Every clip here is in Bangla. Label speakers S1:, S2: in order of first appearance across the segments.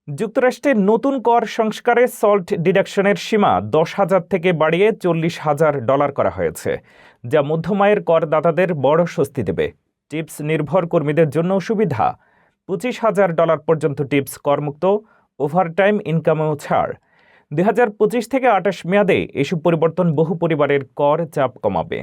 S1: যুক্তরাষ্ট্রের নতুন কর সংস্কারে সল্ট ডিডাকশনের সীমা 10,000 থেকে বাড়িয়ে $40,000 করা হয়েছে, যা মধ্যম আয়ের করদাতাদের বড় স্বস্তি দেবে। টিপস নির্ভর কর্মীদের জন্য সুবিধা, $25,000 পর্যন্ত টিপস করমুক্ত, ওভারটাইম ইনকামেও ছাড়। 2025 থেকে 28 মেয়াদে এসব পরিবর্তন বহু পরিবারের কর চাপ কমাবে।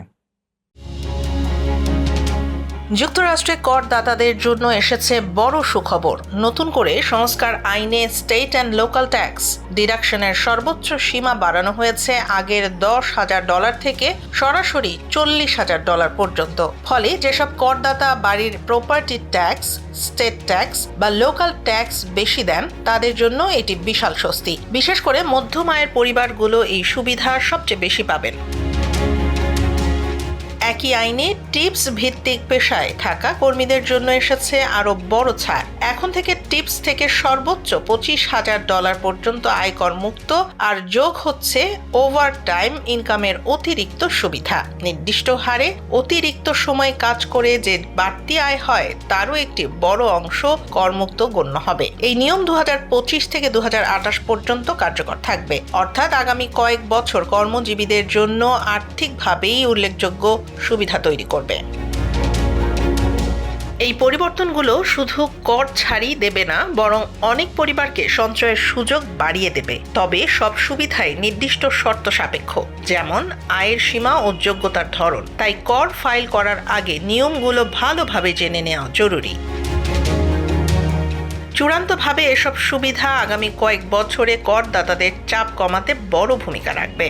S2: যুক্তরাষ্ট্রে করদাতাদের জন্য এসেছে বড় সুখবর। নতুন করে সংস্কার আইনে স্টেট অ্যান্ড লোকাল ট্যাক্স ডিডাকশনের সর্বোচ্চ সীমা বাড়ানো হয়েছে আগের $10,000 থেকে সরাসরি $40,000 পর্যন্ত। ফলে যেসব করদাতা বাড়ির প্রপার্টি ট্যাক্স, স্টেট ট্যাক্স বা লোকাল ট্যাক্স বেশি দেন তাদের জন্য এটি বিশাল স্বস্তি। বিশেষ করে মধ্যম আয়ের পরিবারগুলো এই সুবিধা সবচেয়ে বেশি পাবেন। একই আইনে টিপস ভিত্তিক পেশায় থাকা কর্মীদের জন্য এসেছে আরো বড় ছাড়। এখন থেকে টিপস থেকে সর্বোচ্চ $25,000 পর্যন্ত আয়কর মুক্ত, আর যোগ হচ্ছে ওভারটাইম ইনকামের অতিরিক্ত সুবিধা। নির্দিষ্ট হারে অতিরিক্ত সময় কাজ করে যে বাড়তি আয় হয় তারও একটি বড় অংশ করমুক্ত গণ্য হবে। এই নিয়ম 2025 থেকে 2028 পর্যন্ত কার্যকর থাকবে, অর্থাৎ আগামী কয়েক বছর কর্মজীবীদের জন্য আর্থিকভাবেই উল্লেখযোগ্য সুবিধা তৈরি করবে। এই পরিবর্তনগুলো শুধু কর ছাড়ই দেবে না, বরং অনেক পরিবারকে সঞ্চয়ের সুযোগ বাড়িয়ে দেবে। তবে সব সুবিধাই নির্দিষ্ট শর্ত সাপেক্ষ, যেমন আয়ের সীমা ও যোগ্যতার ধরন। তাই কর ফাইল করার আগে নিয়মগুলো ভালোভাবে জেনে নেওয়া জরুরি। চূড়ান্তভাবে এসব সুবিধা আগামী কয়েক বছরে করদাতাদের চাপ কমাতে বড় ভূমিকা রাখবে।